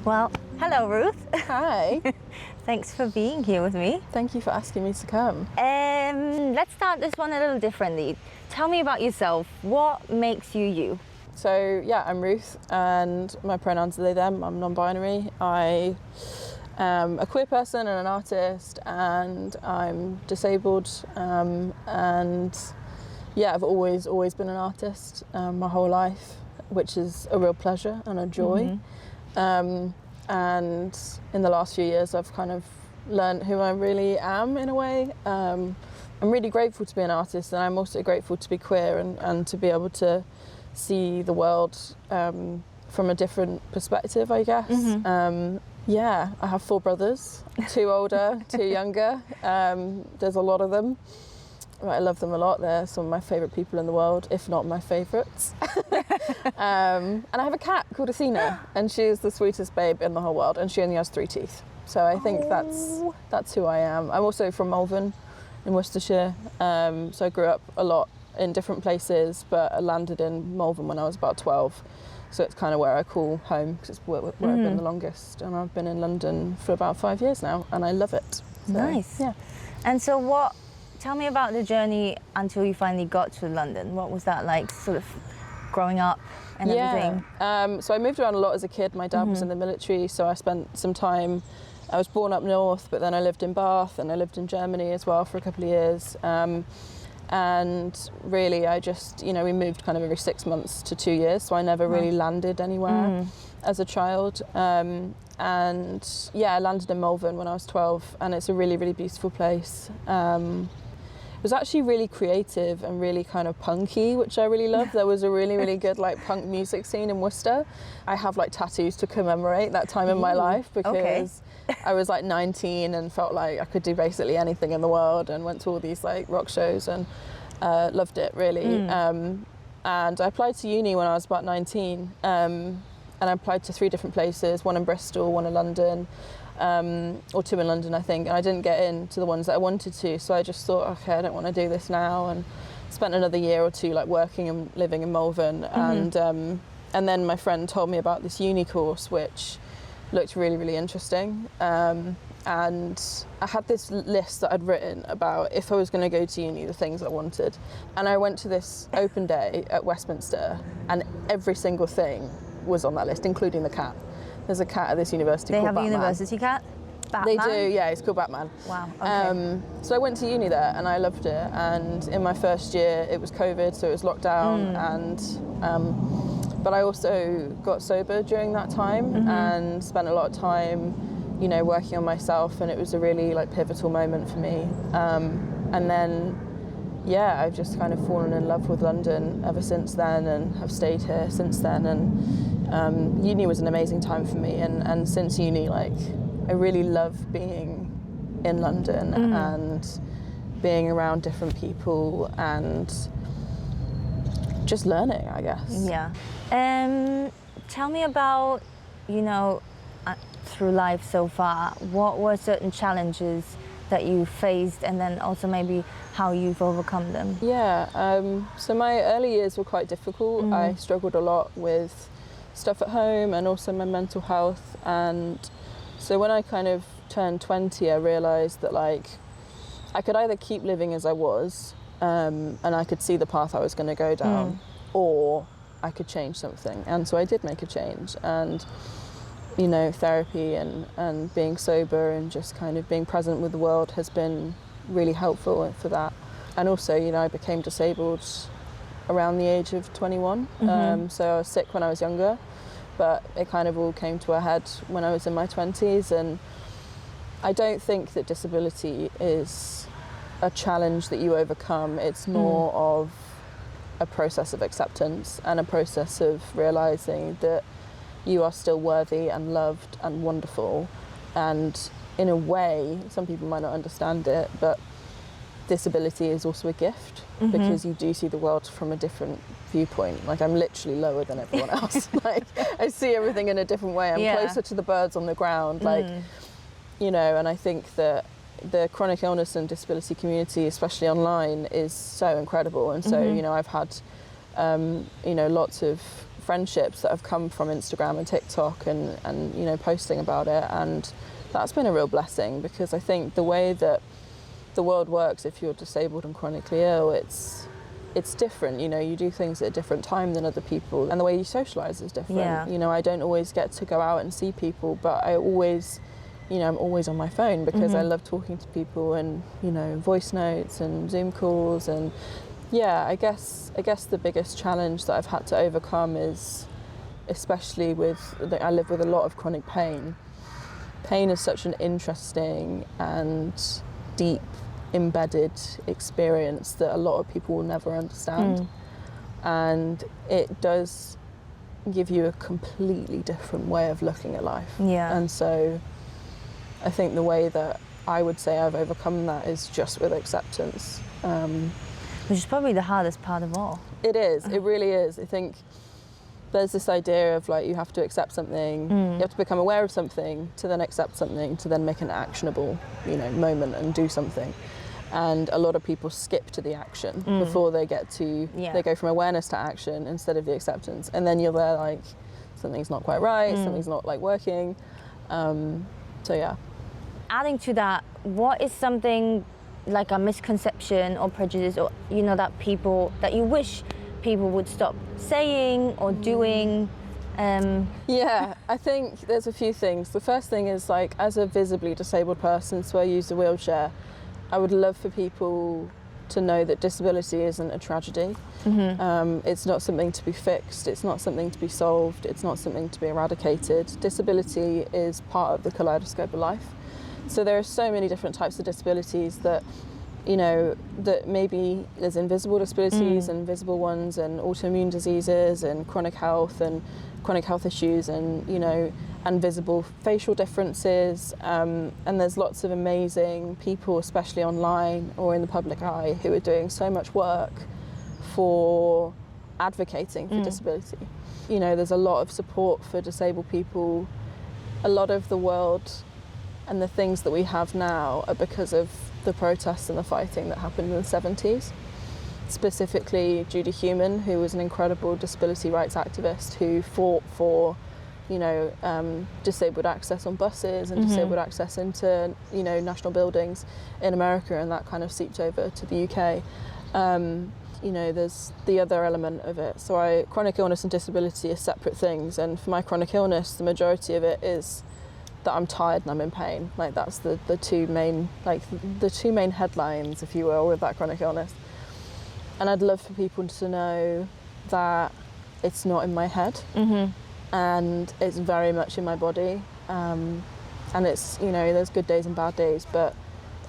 Well, hello Ruth. Hi. Thanks for being here with me. Thank you for asking me to come. Let's start this one a little differently. Tell me about yourself. What makes you you? So yeah, I'm Ruth and my pronouns are they, them. I'm non-binary. I am a queer person and an artist, and I'm disabled, and yeah, I've always been an artist my whole life, which is a real pleasure and a joy. And in the last few years I've kind of learned who I really am in a way. I'm really grateful to be an artist, and I'm also grateful to be queer and to be able to see the world from a different perspective, I guess. Yeah, I have 4 brothers, 2 older, 2 younger. There's a lot of them. I love them a lot. They're some of my favourite people in the world, if not my favourites. And I have a cat called Athena, and she is the sweetest babe in the whole world, and she only has 3 teeth. So I think that's who I am. I'm also from Malvern in Worcestershire, so I grew up a lot in different places, but I landed in Malvern when I was about 12. So it's kind of where I call home, because it's where I've been the longest. And I've been in London for about 5 years now, and I love it. So, nice. Yeah. And so tell me about the journey until you finally got to London. What was that like, sort of growing up and everything? So I moved around a lot as a kid. My dad was in the military, so I spent some time. I was born up north, but then I lived in Bath, and I lived in Germany as well for a couple of years. And really, I just, we moved kind of every 6 months to 2 years, so I never really landed anywhere as a child. And yeah, I landed in Malvern when I was 12, and it's a really, really beautiful place. It was actually really creative and really kind of punky, which I really loved. There was a really, really good like punk music scene in Worcester. I have like tattoos to commemorate that time in my life, because I was like 19 and felt like I could do basically anything in the world, and went to all these like rock shows and loved it really. And I applied to uni when I was about 19, and I applied to 3 different places, one in Bristol, one in London, or 2 in London I think, and I didn't get into the ones that I wanted to, so I just thought, okay, I don't want to do this now, and spent another year or 2 like working and living in Malvern. And then my friend told me about this uni course which looked really, really interesting, and I had this list that I'd written about if I was going to go to uni, the things I wanted, and I went to this open day at Westminster, and every single thing was on that list, including the cat. There's a cat at this university called Batman. They have a university cat? Batman? They do, yeah, it's called Batman. Wow, okay. So I went to uni there, and I loved it, and in my first year it was COVID, so it was lockdown, and but I also got sober during that time, and spent a lot of time, working on myself, and it was a really like pivotal moment for me. And then yeah, I've just kind of fallen in love with London ever since then, and have stayed here since then. And uni was an amazing time for me, and since uni, like, I really love being in London and being around different people and just learning, I guess. Yeah. Tell me about, through life so far, what were certain challenges that you faced, and then also maybe how you've overcome them? Yeah, so my early years were quite difficult. I struggled a lot with stuff at home and also my mental health, and so when I kind of turned 20, I realised that like I could either keep living as I was, and I could see the path I was going to go down, or I could change something. And so I did make a change, and therapy and being sober and just kind of being present with the world has been really helpful for that. And also, I became disabled around the age of 21. So I was sick when I was younger, but it kind of all came to a head when I was in my 20s. And I don't think that disability is a challenge that you overcome. It's more of a process of acceptance and a process of realising that you are still worthy and loved and wonderful. And in a way, some people might not understand it, but disability is also a gift, because you do see the world from a different viewpoint. Like, I'm literally lower than everyone else. Like, I see everything in a different way. I'm closer to the birds on the ground. Like, and I think that the chronic illness and disability community, especially online, is so incredible. And so, I've had, lots of friendships that have come from Instagram and TikTok and you know, posting about it, and that's been a real blessing, because I think the way that the world works, if you're disabled and chronically ill, it's different. You know, you do things at a different time than other people, and the way you socialise is different. Yeah. You know, I don't always get to go out and see people, but I always, you know, I'm always on my phone because I love talking to people, and, you know, voice notes and Zoom calls. And yeah, I guess the biggest challenge that I've had to overcome is, especially I live with a lot of chronic pain. Pain is such an interesting and deep, embedded experience that a lot of people will never understand. And it does give you a completely different way of looking at life. Yeah. And so I think the way that I would say I've overcome that is just with acceptance. Which is probably the hardest part of all. It is, it really is. I think there's this idea of like, you have to accept something, you have to become aware of something, to then accept something, to then make an actionable, you know, moment and do something. And a lot of people skip to the action before they get to, they go from awareness to action instead of the acceptance. And then you're there like, something's not quite right, something's not like working. So yeah. Adding to that, what is something like a misconception or prejudice, or, you know, that you wish people would stop saying or doing? Yeah, I think there's a few things. The first thing is, like, as a visibly disabled person, so I use a wheelchair, I would love for people to know that disability isn't a tragedy. It's not something to be fixed, it's not something to be solved, it's not something to be eradicated. Disability is part of the kaleidoscope of life. So there are so many different types of disabilities that, you know, that maybe there's invisible disabilities and visible ones, and autoimmune diseases and chronic health issues, and, you know, and visible facial differences. And there's lots of amazing people, especially online or in the public eye, who are doing so much work for advocating for disability. You know, there's a lot of support for disabled people. A lot of the world and the things that we have now are because of the protests and the fighting that happened in the 70s. Specifically, Judy Heumann, who was an incredible disability rights activist who fought for, you know, disabled access on buses and disabled access into, you know, national buildings in America, and that kind of seeped over to the UK. You know, there's the other element of it. So chronic illness and disability are separate things, and for my chronic illness, the majority of it is that I'm tired and I'm in pain. Like, that's the two main headlines, if you will, with that chronic illness. And I'd love for people to know that it's not in my head, and it's very much in my body. And it's, you know, there's good days and bad days, but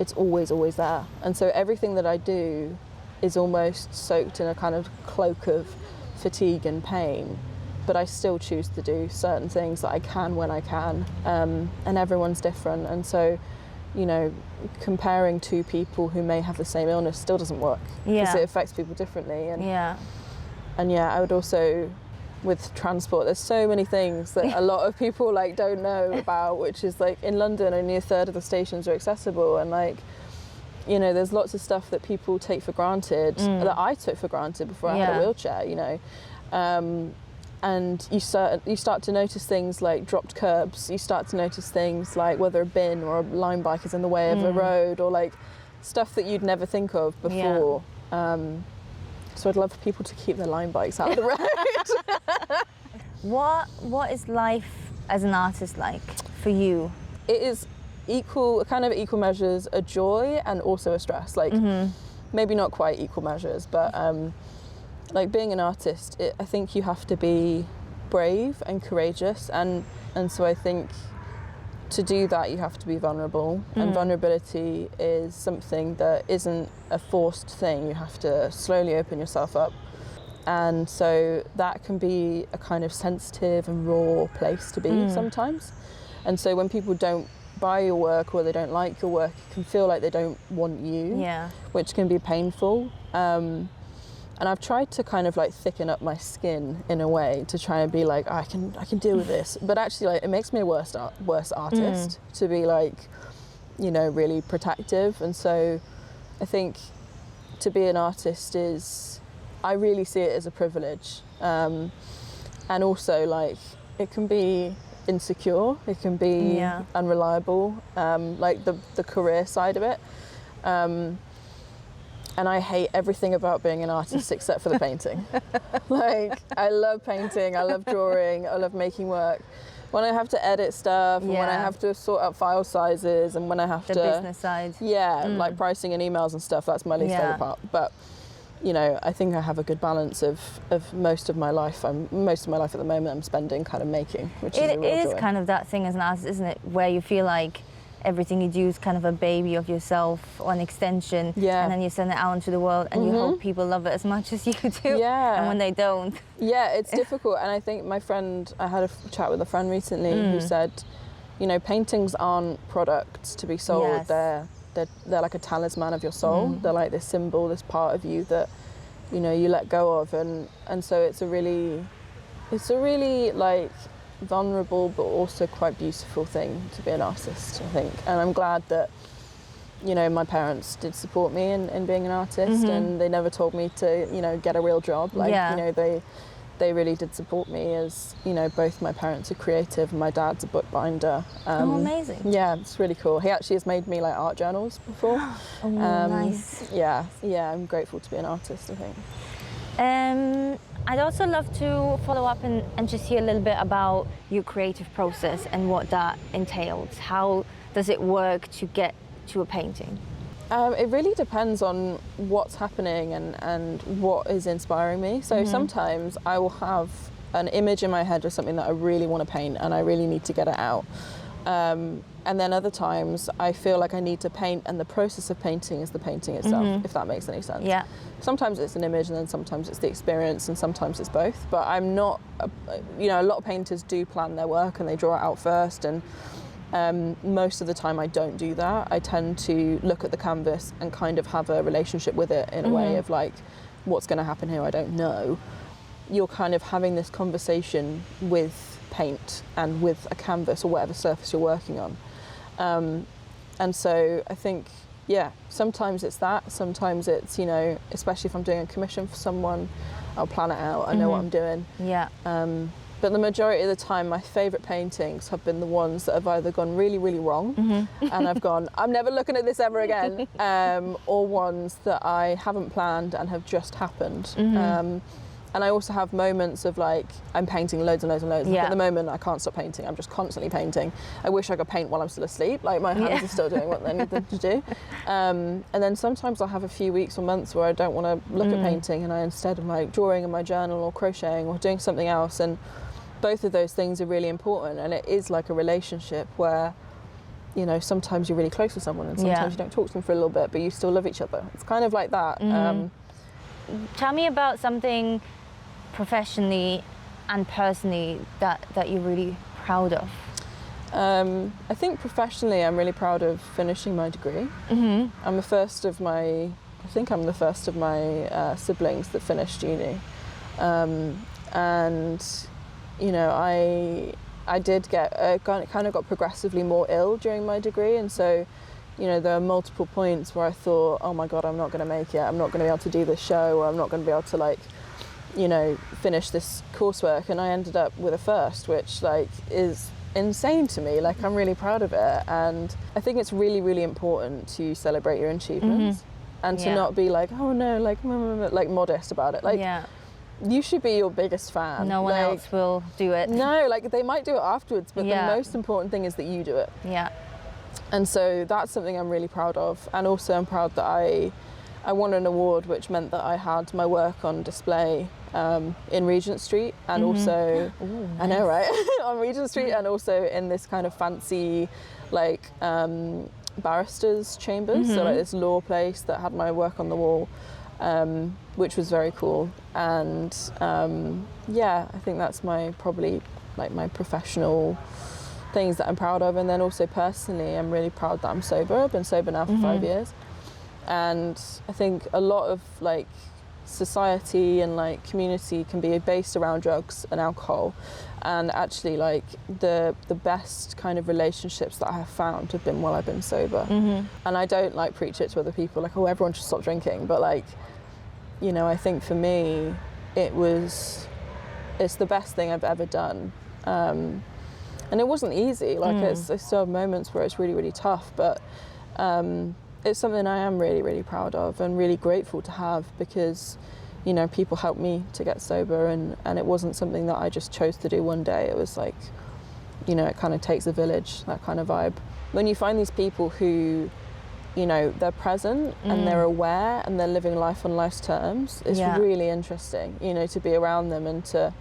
it's always there. And so everything that I do is almost soaked in a kind of cloak of fatigue and pain, but I still choose to do certain things that I can when I can. And everyone's different. And so, you know, comparing two people who may have the same illness still doesn't work, because it affects people differently. And I would also, with transport, there's so many things that a lot of people like don't know about, which is like, in London only a third of the stations are accessible, and like, you know, there's lots of stuff that people take for granted, that I took for granted before I had a wheelchair, you know. And you start to notice things like dropped curbs, you start to notice things like whether a bin or a line bike is in the way of a road, or like stuff that you'd never think of before. So I'd love for people to keep their line bikes out of the road. What is life as an artist like for you? It is equal measures, a joy and also a stress. Like, maybe not quite equal measures, but like, being an artist, I think you have to be brave and courageous, and so I think to do that you have to be vulnerable, and vulnerability is something that isn't a forced thing. You have to slowly open yourself up, and so that can be a kind of sensitive and raw place to be sometimes. And so when people don't buy your work or they don't like your work, it can feel like they don't want you, which can be painful. And I've tried to kind of like thicken up my skin in a way to try and be like, I can deal with this. But actually, like, it makes me a worse artist to be like, you know, really protective. And so I think to be an artist I really see it as a privilege. and also like it can be insecure, it can be unreliable, like the career side of it. And I hate everything about being an artist except for the painting. Like, I love painting, I love drawing, I love making work. When I have to edit stuff, and when I have to sort out file sizes, and when I have the business side. Yeah, like pricing and emails and stuff, that's my least favourite part. But, you know, I think I have a good balance of most of my life. Most of my life at the moment I'm spending kind of making, which is a real joy. It is kind of that thing as an artist, isn't it, where you feel like everything you do is kind of a baby of yourself or an extension, and then you send it out into the world and you hope people love it as much as you do, and when they don't. Yeah, it's difficult. And I think I had a chat with a friend recently who said, you know, paintings aren't products to be sold, they're like a talisman of your soul. They're like this symbol, this part of you that, you know, you let go of, and so it's a really like vulnerable but also quite beautiful thing to be an artist, I think. And I'm glad that, you know, my parents did support me in being an artist, and they never told me to, you know, get a real job. Like, you know, they really did support me, as, you know, both my parents are creative and my dad's a bookbinder. Amazing. Yeah, it's really cool. He actually has made me like art journals before. Nice. Yeah, I'm grateful to be an artist, I think. I'd also love to follow up and just hear a little bit about your creative process and what that entails. How does it work to get to a painting? It really depends on what's happening and what is inspiring me. So sometimes I will have an image in my head of something that I really want to paint and I really need to get it out. And then other times I feel like I need to paint, and the process of painting is the painting itself, if that makes any sense. Yeah. Sometimes it's an image, and then sometimes it's the experience, and sometimes it's both. But I'm not, you know, a lot of painters do plan their work and they draw it out first, and most of the time I don't do that. I tend to look at the canvas and kind of have a relationship with it in a way of like, what's going to happen here, I don't know. You're kind of having this conversation with paint and with a canvas or whatever surface you're working on. And so I think, sometimes it's that, sometimes it's, you know, especially if I'm doing a commission for someone, I'll plan it out, I know what I'm doing. Yeah. But the majority of the time, my favourite paintings have been the ones that have either gone really, really wrong, and I've gone, I'm never looking at this ever again, or ones that I haven't planned and have just happened. And I also have moments of like, I'm painting loads and loads and loads. Like at the moment, I can't stop painting. I'm just constantly painting. I wish I could paint while I'm still asleep. Like my hands are still doing what they need them to do. And then sometimes I'll have a few weeks or months where I don't want to look at painting, and I instead am like drawing in my journal or crocheting or doing something else. And both of those things are really important. And it is like a relationship where, you know, sometimes you're really close with someone and sometimes you don't talk to them for a little bit, but you still love each other. It's kind of like that. Tell me about something professionally and personally that you're really proud of. I think professionally I'm really proud of finishing my degree. I'm the first of my siblings that finished uni. And, you know, I did kind of got progressively more ill during my degree, and so, you know, there are multiple points where I thought, oh my God, I'm not going to make it. I'm not going to be able to do this show, or I'm not going to be able to, like, you know, finish this coursework. And I ended up with a first, which like is insane to me. Like, I'm really proud of it. And I think it's really, really important to celebrate your achievements and to not be like, oh no, like modest about it. Like, you should be your biggest fan. No one else will do it. No, like they might do it afterwards, but the most important thing is that you do it. Yeah. And so that's something I'm really proud of. And also I'm proud that I won an award, which meant that I had my work on display in Regent Street, and also, I know, right? on Regent Street, and also in this kind of fancy, like, barristers' chambers, so like this law place that had my work on the wall, which was very cool. And I think that's probably my professional things that I'm proud of. And then also personally, I'm really proud that I'm sober. I've been sober now for 5 years. And I think a lot of like society and like community can be based around drugs and alcohol, and actually like the best kind of relationships that I have found have been while I've been sober. And I don't like preach it to other people like, oh, everyone should stop drinking, but like, you know, I think for me it was it's the best thing I've ever done. And it wasn't easy. Like I still have moments where it's really, really tough, but it's something I am really, really proud of and really grateful to have, because, you know, people helped me to get sober, and it wasn't something that I just chose to do one day. It was like, you know, it kind of takes a village, that kind of vibe. When you find these people who, you know, they're present and they're aware and they're living life on life's terms, it's really interesting, you know, to be around them and to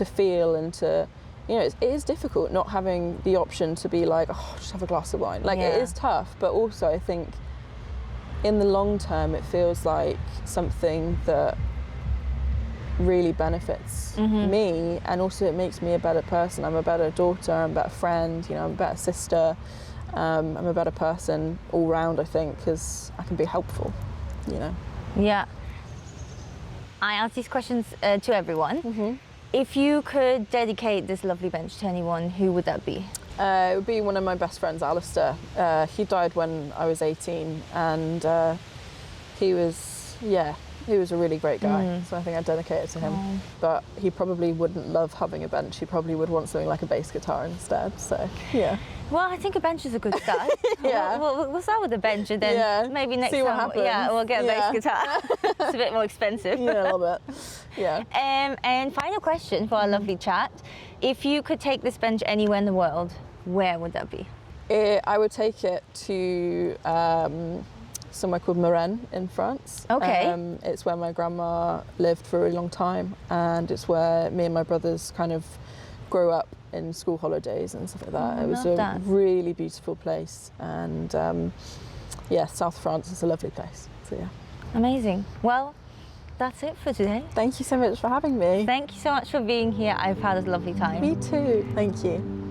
feel and to, you know, it is difficult not having the option to be like, oh, just have a glass of wine. Like, it is tough, but also I think in the long term it feels like something that really benefits me, and also it makes me a better person. I'm a better daughter, I'm a better friend, you know, I'm a better sister, I'm a better person all round, I think, because I can be helpful, you know. Yeah. I ask these questions to everyone. If you could dedicate this lovely bench to anyone, who would that be? It would be one of my best friends, Alistair. He died when I was 18, and he was a really great guy, so I think I'd dedicate it to him. But he probably wouldn't love having a bench. He probably would want something like a bass guitar instead, so yeah. Well, I think a bench is a good start. We'll start with a bench, and then maybe next time we'll get a bass guitar. It's a bit more expensive. Yeah, a little bit. Yeah. And final question for our lovely chat. If you could take this bench anywhere in the world, where would that be? I would take it to somewhere called Marennes in France. Okay. It's where my grandma lived for a really long time, and it's where me and my brothers kind of grew up in school holidays and stuff like that. It was a really beautiful place, and South France is a lovely place. So yeah. Amazing. Well, that's it for today. Thank you so much for having me. Thank you so much for being here. I've had a lovely time. Me too. Thank you.